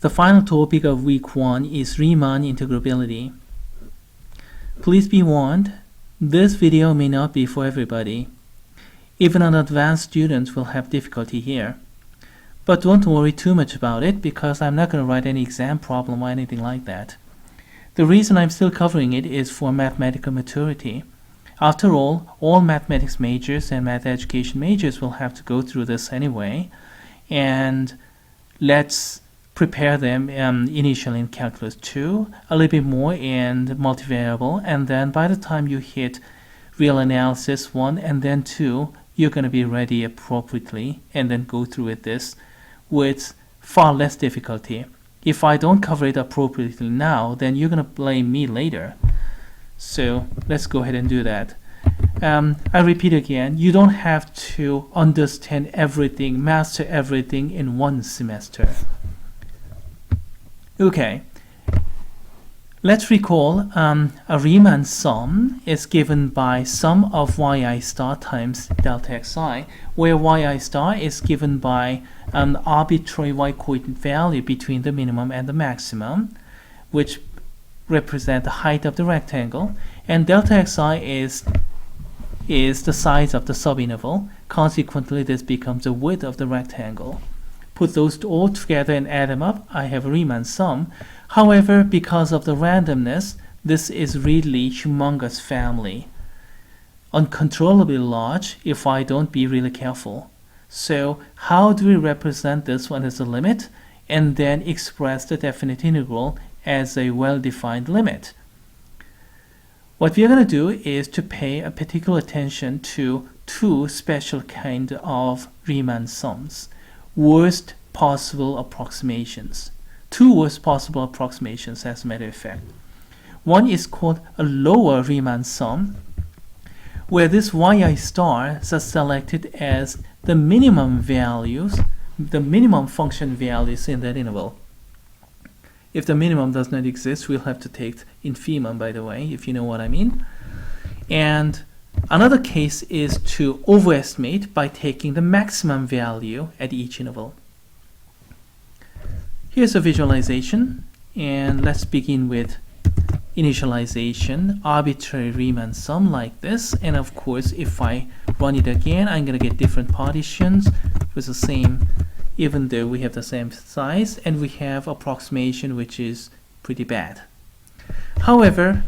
The final topic of week 1 is Riemann integrability. Please be warned, this video may not be for everybody. Even an advanced student will have difficulty here. But don't worry too much about it because I'm not going to write any exam problem or anything like that. The reason I'm still covering it is for mathematical maturity. After all mathematics majors and math education majors will have to go through this anyway. And let's prepare them initially in Calculus 2, a little bit more in multivariable, and then by the time you hit real analysis 1 and then 2, you're going to be ready appropriately and then go through this with far less difficulty. If I don't cover it appropriately now, then you're going to blame me later. So let's go ahead and do that. I repeat again, you don't have to understand everything, master everything in one semester. Okay, let's recall a Riemann sum is given by sum of yi star times delta xi, where yi star is given by an arbitrary y coordinate value between the minimum and the maximum, which represent the height of the rectangle, and delta xi is the size of the subinterval. Consequently, this becomes the width of the rectangle. Put those all together and add them up, I have a Riemann sum. However, because of the randomness, this is really humongous family. Uncontrollably large if I don't be really careful. So how do we represent this one as a limit and then express the definite integral as a well-defined limit? What we are going to do is to pay a particular attention to two special kind of Riemann sums. Worst possible approximations. Two worst possible approximations as a matter of fact. One is called a lower Riemann sum, where this yi stars are selected as the minimum values, the minimum function values in that interval. If the minimum does not exist, we'll have to take infimum, by the way, if you know what I mean. And another case is to overestimate by taking the maximum value at each interval. Here's a visualization, and let's begin with initialization, arbitrary Riemann sum like this. And of course, if I run it again, I'm going to get different partitions with the same, even though we have the same size, and we have approximation which is pretty bad. However,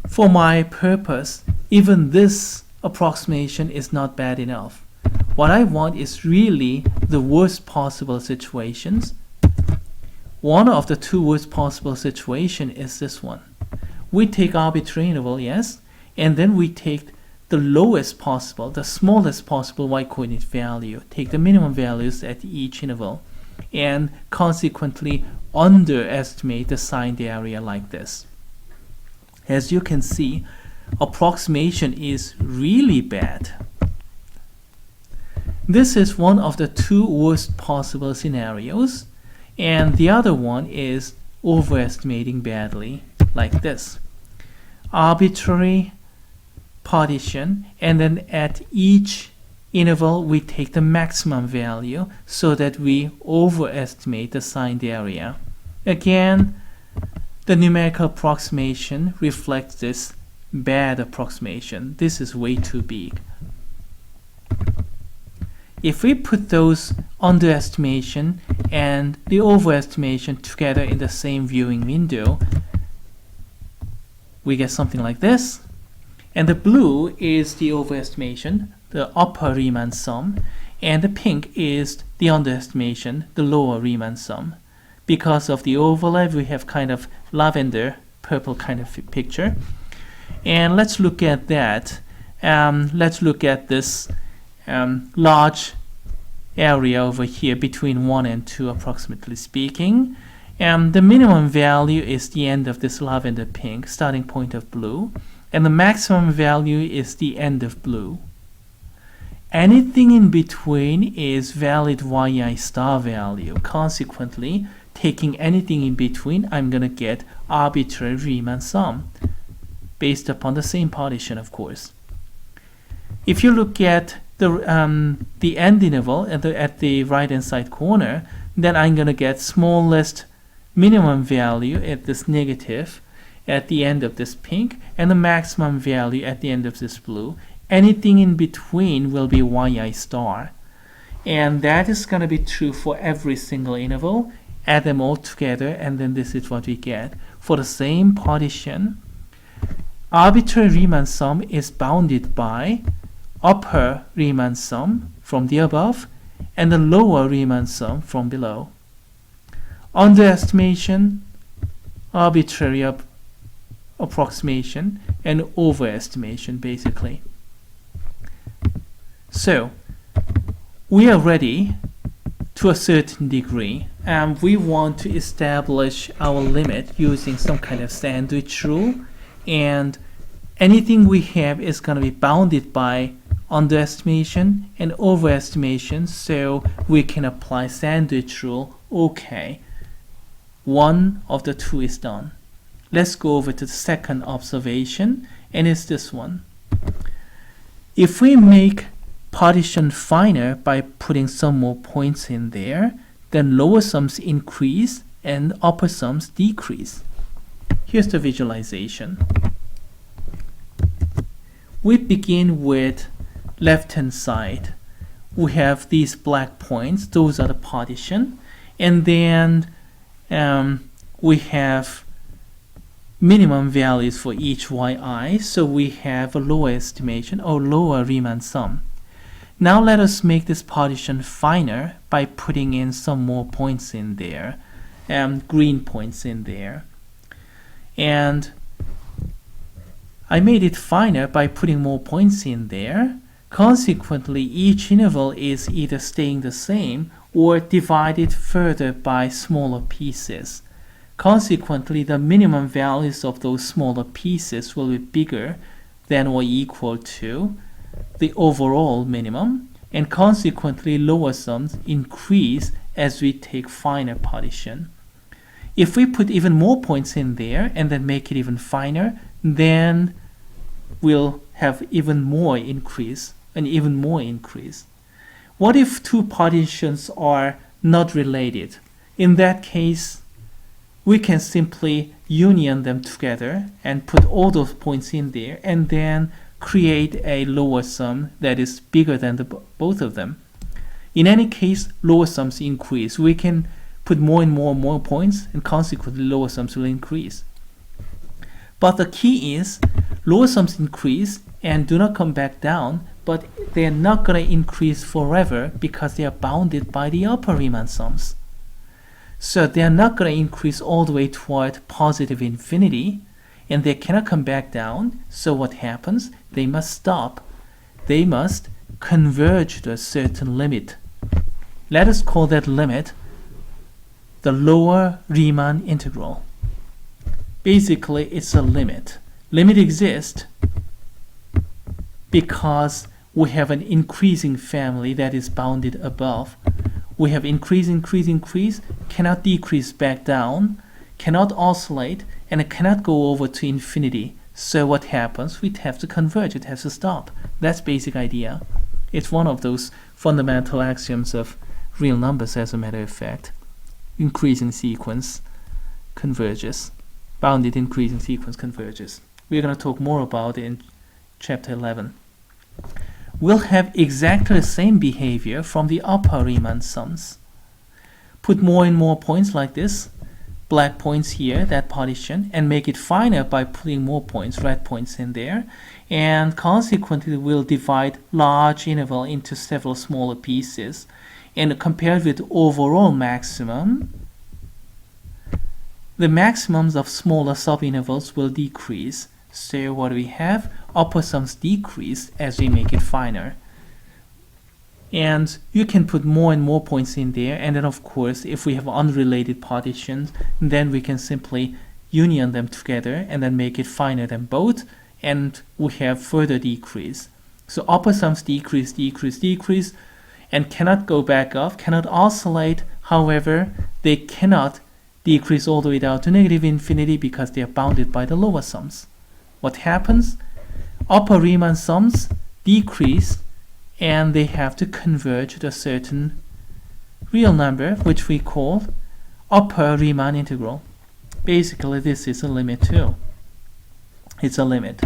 for my purpose, even this approximation is not bad enough. What I want is really the worst possible situations. One of the two worst possible situations is this one. We take arbitrary interval, yes, and then we take the lowest possible, the smallest possible y coordinate value, take the minimum values at each interval, and consequently underestimate the signed area like this. As you can see, approximation is really bad. This is one of the two worst possible scenarios, and the other one is overestimating badly, like this. Arbitrary partition, and then at each interval we take the maximum value so that we overestimate the signed area. Again, the numerical approximation reflects this bad approximation. This is way too big. If we put those underestimation and the overestimation together in the same viewing window, we get something like this. And the blue is the overestimation, the upper Riemann sum, and the pink is the underestimation, the lower Riemann sum. Because of the overlap, we have kind of lavender, purple kind of picture. And let's look at that. Let's look at this large area over here between 1 and 2, approximately speaking. The minimum value is the end of this lavender pink, starting point of blue, and the maximum value is the end of blue. Anything in between is valid yi star value. Consequently, taking anything in between, I'm going to get arbitrary Riemann sum based upon the same partition, of course. If you look at the end interval at the right hand side corner, then I'm going to get smallest minimum value at this negative at the end of this pink, and the maximum value at the end of this blue. Anything in between will be yi star. And that is going to be true for every single interval. Add them all together, and then this is what we get. For the same partition, arbitrary Riemann sum is bounded by upper Riemann sum from the above and the lower Riemann sum from below. Underestimation, arbitrary approximation, and overestimation, basically. So we are ready to a certain degree, and we want to establish our limit using some kind of sandwich rule, and anything we have is going to be bounded by underestimation and overestimation, so we can apply sandwich rule. Okay, one of the two is done. Let's go over to the second observation, and it's this one. If we make partition finer by putting some more points in there, then lower sums increase and upper sums decrease. Here's the visualization. We begin with left hand side. We have these black points, those are the partition, and then we have minimum values for each yi, so we have a lower estimation or lower Riemann sum. Now let us make this partition finer by putting in some more points in there, green points in there. And I made it finer by putting more points in there. Consequently, each interval is either staying the same or divided further by smaller pieces. Consequently, the minimum values of those smaller pieces will be bigger than or equal to the overall minimum, and consequently lower sums increase as we take finer partition. If we put even more points in there and then make it even finer, then we'll have even more increase and even more increase. What if two partitions are not related? In that case, we can simply union them together and put all those points in there and then create a lower sum that is bigger than both of them. In any case, lower sums increase. We can put more and more points, and consequently lower sums will increase. But the key is lower sums increase and do not come back down, but they are not going to increase forever because they are bounded by the upper Riemann sums. So they are not going to increase all the way toward positive infinity, and they cannot come back down. So what happens? They must stop. They must converge to a certain limit. Let us call that limit the lower Riemann integral. Basically, it's a limit. Limit exists because we have an increasing family that is bounded above. We have increase, cannot decrease back down, cannot oscillate, and it cannot go over to infinity. So what happens? We have to converge, it has to stop. That's basic idea. It's one of those fundamental axioms of real numbers, as a matter of fact. Increasing sequence converges. Bounded increasing sequence converges. We're going to talk more about it in chapter 11. We'll have exactly the same behavior from the upper Riemann sums. Put more and more points like this, black points here, that partition, and make it finer by putting more points, red points in there, and consequently we'll divide large interval into several smaller pieces, and compared with overall maximum, the maximums of smaller subintervals will decrease. So what do we have? Upper sums decrease as we make it finer. And you can put more and more points in there, and then of course if we have unrelated partitions, then we can simply union them together and then make it finer than both, and we have further decrease. So upper sums decrease, and cannot go back up, cannot oscillate. However, they cannot decrease all the way down to negative infinity because they are bounded by the lower sums. What happens? Upper Riemann sums decrease, and they have to converge to a certain real number, which we call upper Riemann integral. Basically, this is a limit too. It's a limit.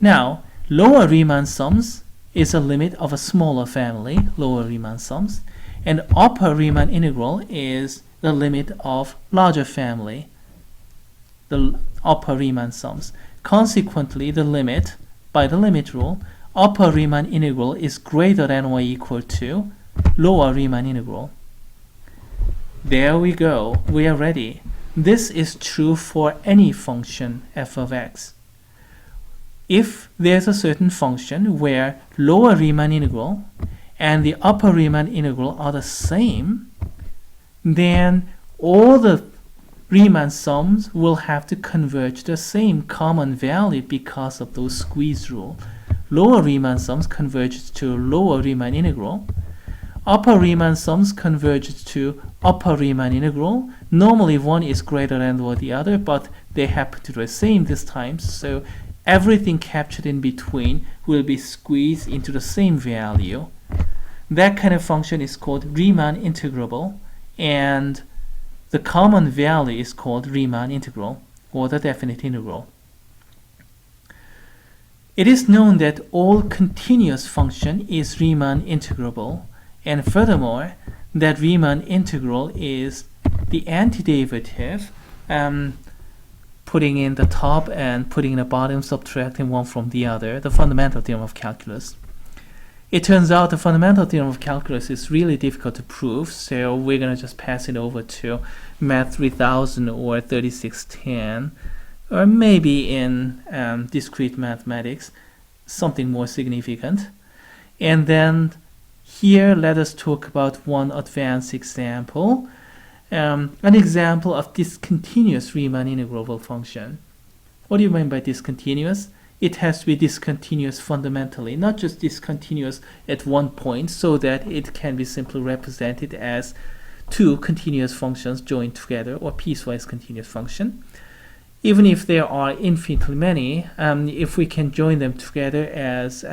Now, lower Riemann sums is a limit of a smaller family, lower Riemann sums, and upper Riemann integral is the limit of larger family, the upper Riemann sums. Consequently, the limit, by the limit rule, upper Riemann integral is greater than or equal to lower Riemann integral. There we go. We are ready. This is true for any function f of x. If there's a certain function where lower Riemann integral and the upper Riemann integral are the same, then all the Riemann sums will have to converge to the same common value because of those squeeze rule. Lower Riemann sums converges to lower Riemann integral. Upper Riemann sums converges to upper Riemann integral. Normally one is greater than the other, but they happen to be the same this time, so everything captured in between will be squeezed into the same value. That kind of function is called Riemann integrable, and the common value is called Riemann integral, or the definite integral. It is known that all continuous function is Riemann integrable, and furthermore, that Riemann integral is the antiderivative, putting in the top and putting in the bottom, subtracting one from the other, the fundamental theorem of calculus. It turns out the fundamental theorem of calculus is really difficult to prove, so we're going to just pass it over to Math 3000 or 3610, or maybe in discrete mathematics, something more significant. And then here, let us talk about one advanced example. An example of discontinuous Riemann integrable function. What do you mean by discontinuous? It has to be discontinuous fundamentally, not just discontinuous at one point, so that it can be simply represented as two continuous functions joined together, or piecewise continuous function. Even if there are infinitely many, if we can join them together as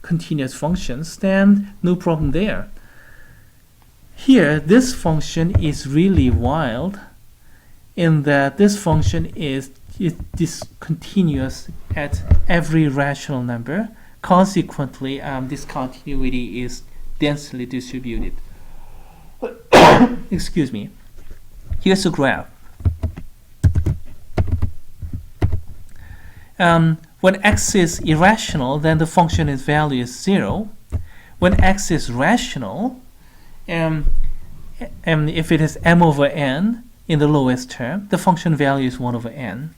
continuous functions, then no problem there. Here, this function is really wild in that this function is discontinuous at every rational number. Consequently, discontinuity is densely distributed. Excuse me. Here's a graph. When x is irrational, then the function's value is 0. When x is rational, and if it is m over n in the lowest term, the function value is 1 over n.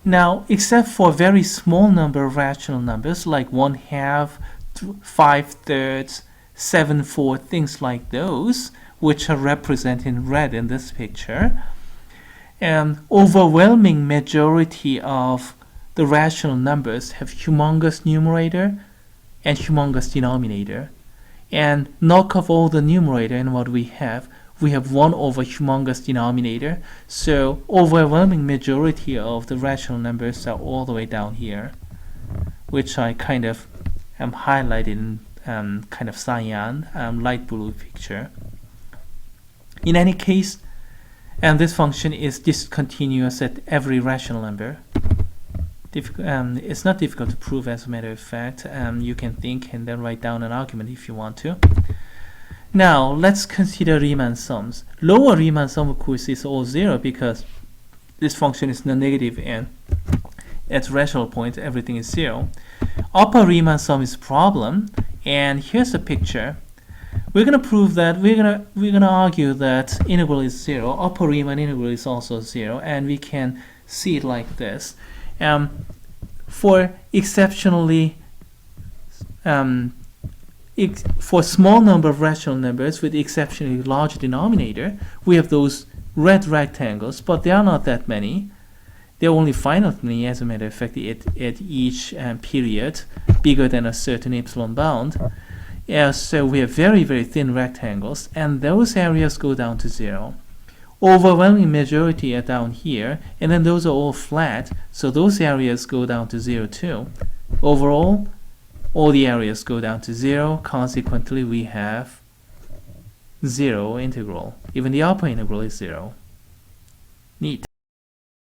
Now, except for a very small number of rational numbers, like 1/2, 5/3, 7/4, things like those, which are represented in red in this picture, overwhelming majority of the rational numbers have humongous numerator and humongous denominator. And knock off all the numerator, and what we have 1 over humongous denominator. So overwhelming majority of the rational numbers are all the way down here, which I kind of highlighted in kind of cyan, light blue picture. In any case, this function is discontinuous at every rational number. It's not difficult to prove, as a matter of fact. You can think and then write down an argument if you want to. Now, let's consider Riemann sums. Lower Riemann sum, of course, is all 0 because this function is non-negative and at rational points everything is 0. Upper Riemann sum is a problem, and here's a picture. We're going to prove that we're going to argue that integral is 0. Upper Riemann integral is also 0, and we can see it like this. For exceptionally for small number of rational numbers with exceptionally large denominator, we have those red rectangles, but there are not that many. There are only finitely, as a matter of fact, at each period bigger than a certain epsilon bound. So we have very, very thin rectangles, and those areas go down to 0. Overwhelming majority are down here, and then those are all flat, so those areas go down to 0 too. Overall, all the areas go down to 0. Consequently, we have zero integral. Even the upper integral is zero.